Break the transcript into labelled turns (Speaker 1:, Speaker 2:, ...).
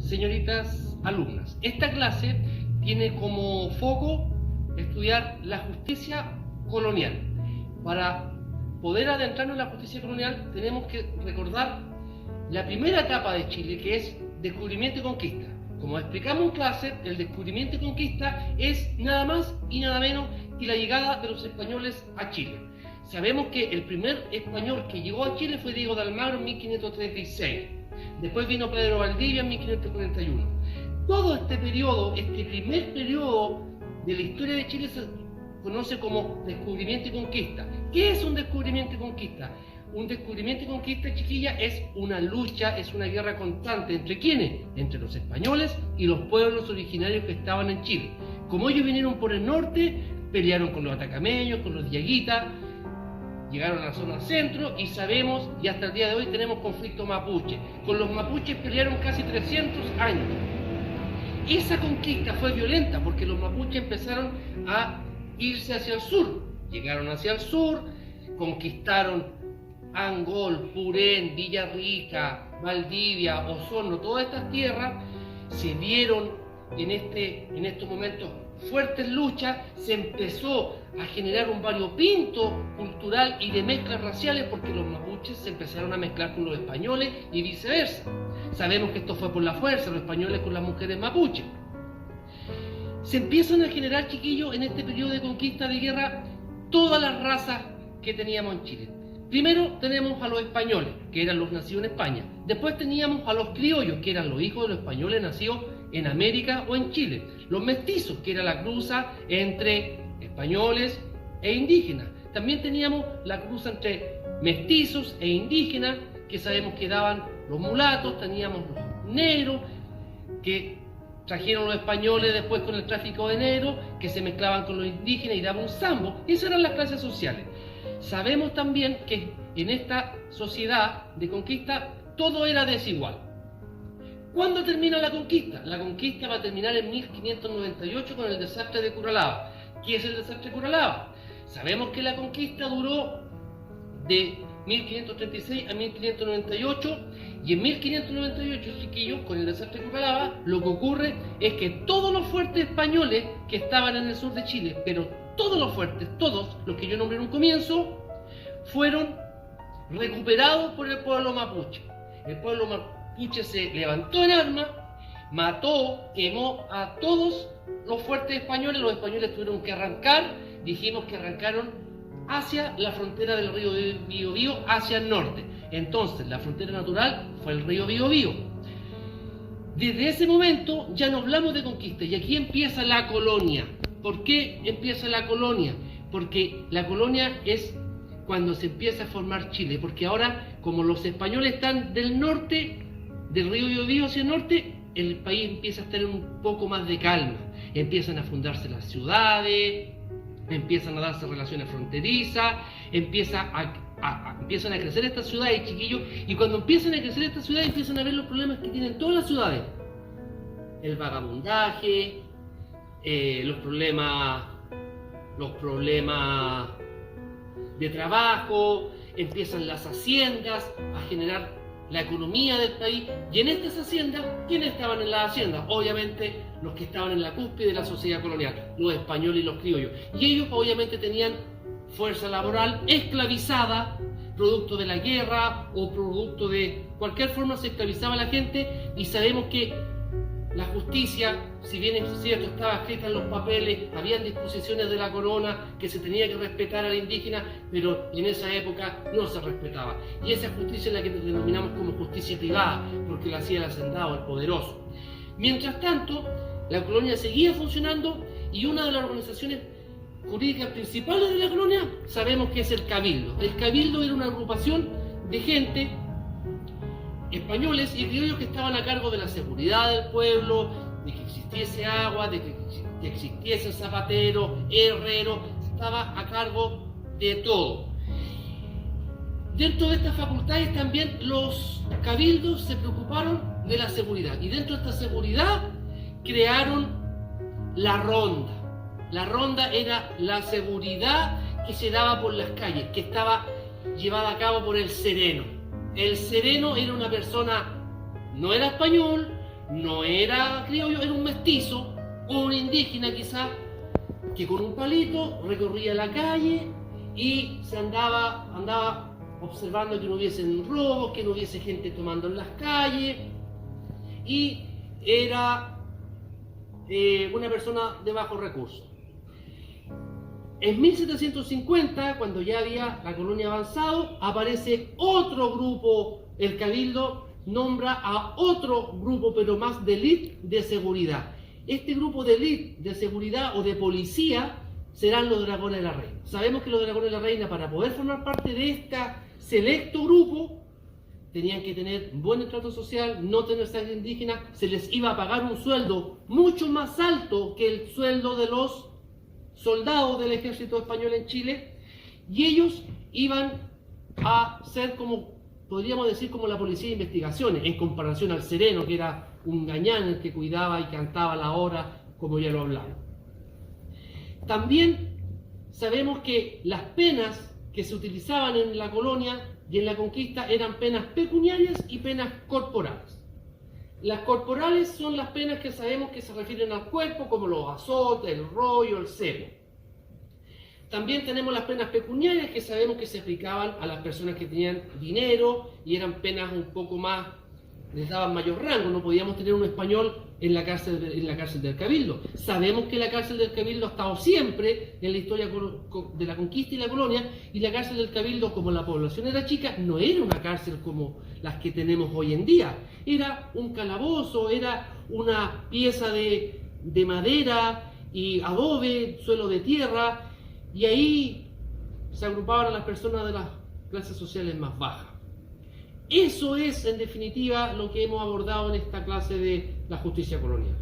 Speaker 1: señoritas alumnas. Esta clase tiene como foco estudiar la justicia colonial. Para poder adentrarnos en la justicia colonial tenemos que recordar la primera etapa de Chile, que es descubrimiento y conquista. Como explicamos en clase, el descubrimiento y conquista es nada más y nada menos que la llegada de los españoles a Chile. Sabemos que el primer español que llegó a Chile fue Diego de Almagro en 1536. Después vino Pedro Valdivia en 1541. Todo este periodo, este primer periodo de la historia de Chile se conoce como descubrimiento y conquista. ¿Qué es un descubrimiento y conquista? Un descubrimiento y conquista, chiquilla, es una lucha, es una guerra constante. ¿Entre quiénes? Entre los españoles y los pueblos originarios que estaban en Chile. Como ellos vinieron por el norte, pelearon con los atacameños, con los diaguitas, llegaron a la zona centro y sabemos, y hasta el día de hoy tenemos conflicto mapuche. Con los mapuches pelearon casi 300 años. Esa conquista fue violenta porque los mapuches empezaron a irse hacia el sur. Llegaron hacia el sur, conquistaron Angol, Purén, Villarrica, Valdivia, Osorno, todas estas tierras. Se dieron en estos momentos fuertes luchas, se empezó a generar un variopinto cultural y de mezclas raciales porque los mapuches se empezaron a mezclar con los españoles y viceversa. Sabemos que esto fue por la fuerza, los españoles con las mujeres mapuches. Se empiezan a generar, chiquillos, en este periodo de conquista, de guerra, todas las razas que teníamos en Chile. Primero tenemos a los españoles, que eran los nacidos en España. Después teníamos a los criollos, que eran los hijos de los españoles nacidos en América o en Chile. Los mestizos, que era la cruza entre españoles e indígenas. También teníamos la cruza entre mestizos e indígenas, que sabemos que daban los mulatos. Teníamos los negros, que trajeron los españoles después con el tráfico de negros, que se mezclaban con los indígenas y daban un sambo. Esas eran las clases sociales. Sabemos también que en esta sociedad de conquista todo era desigual. ¿Cuándo termina la conquista? La conquista va a terminar en 1598 con el desastre de Curalaba. ¿Qué es el desastre de Curalaba? Sabemos que la conquista duró de 1536 a 1598, y en 1598, chiquillos, con el desastre de Curalaba, lo que ocurre es que todos los fuertes españoles que estaban en el sur de Chile, pero todos los fuertes, todos los que yo nombré en un comienzo, fueron recuperados por el pueblo mapuche. El pueblo mapuche se levantó en armas, mató, quemó a todos los fuertes españoles. Los españoles tuvieron que arrancar, dijimos que arrancaron hacia la frontera del río Biobío, hacia el norte. Entonces, la frontera natural fue el río Biobío. Desde ese momento ya no hablamos de conquista, y aquí empieza la colonia. ¿Por qué empieza la colonia? Porque la colonia es cuando se empieza a formar Chile, porque ahora, como los españoles están del norte, del río Biobío hacia el norte, el país empieza a tener un poco más de calma. Empiezan a fundarse las ciudades, empiezan a darse relaciones fronterizas, empiezan a crecer estas ciudades, chiquillos, y cuando empiezan a crecer estas ciudades empiezan a ver los problemas que tienen todas las ciudades. El vagabundaje, los problemas de trabajo, empiezan las haciendas a generar la economía del país. Y en estas haciendas, ¿quiénes estaban en las haciendas? Obviamente los que estaban en la cúspide de la sociedad colonial, los españoles y los criollos. Y ellos obviamente tenían fuerza laboral esclavizada, producto de la guerra o producto de cualquier forma se esclavizaba a la gente. Y sabemos que la justicia, si bien es cierto, estaba escrita en los papeles, habían disposiciones de la corona que se tenía que respetar al indígena, pero en esa época no se respetaba. Y esa justicia es la que denominamos como justicia privada, porque la hacía el hacendado, el poderoso. Mientras tanto, la colonia seguía funcionando, y una de las organizaciones jurídicas principales de la colonia sabemos que es el Cabildo. El Cabildo era una agrupación de gente, españoles y criollos, que estaban a cargo de la seguridad del pueblo, de que existiese agua, de que existiese zapatero, herrero, estaba a cargo de todo. Dentro de estas facultades también los cabildos se preocuparon de la seguridad, y dentro de esta seguridad crearon la ronda. La ronda era la seguridad que se daba por las calles, que estaba llevada a cabo por el sereno. El sereno era una persona, no era español, no era criollo, era un mestizo, un indígena quizá, que con un palito recorría la calle y se andaba observando que no hubiesen robos, que no hubiese gente tomando en las calles, y era una persona de bajos recursos. En 1750, cuando ya había la colonia avanzado, aparece otro grupo, el Cabildo nombra a otro grupo, pero más de élite de seguridad. Este grupo de élite de seguridad o de policía serán los Dragones de la Reina. Sabemos que los Dragones de la Reina, para poder formar parte de este selecto grupo, tenían que tener buen trato social, no tener sangre indígena, se les iba a pagar un sueldo mucho más alto que el sueldo de los soldados del ejército español en Chile, y ellos iban a ser como, podríamos decir, como la policía de investigaciones, en comparación al sereno, que era un gañán el que cuidaba y cantaba la hora, como ya lo hablamos. También sabemos que las penas que se utilizaban en la colonia y en la conquista eran penas pecuniarias y penas corporales. Las corporales son las penas que sabemos que se refieren al cuerpo, como los azotes, el rollo, el cebo. También tenemos las penas pecuniarias, que sabemos que se aplicaban a las personas que tenían dinero y eran penas un poco más, les daban mayor rango. No podíamos tener un español en la cárcel del Cabildo. Sabemos que la cárcel del Cabildo ha estado siempre en la historia de la conquista y la colonia, y la cárcel del Cabildo, como la población era chica, no era una cárcel como las que tenemos hoy en día. Era un calabozo, era una pieza de madera y adobe, suelo de tierra, y ahí se agrupaban a las personas de las clases sociales más bajas. Eso es, en definitiva, lo que hemos abordado en esta clase de la justicia colonial.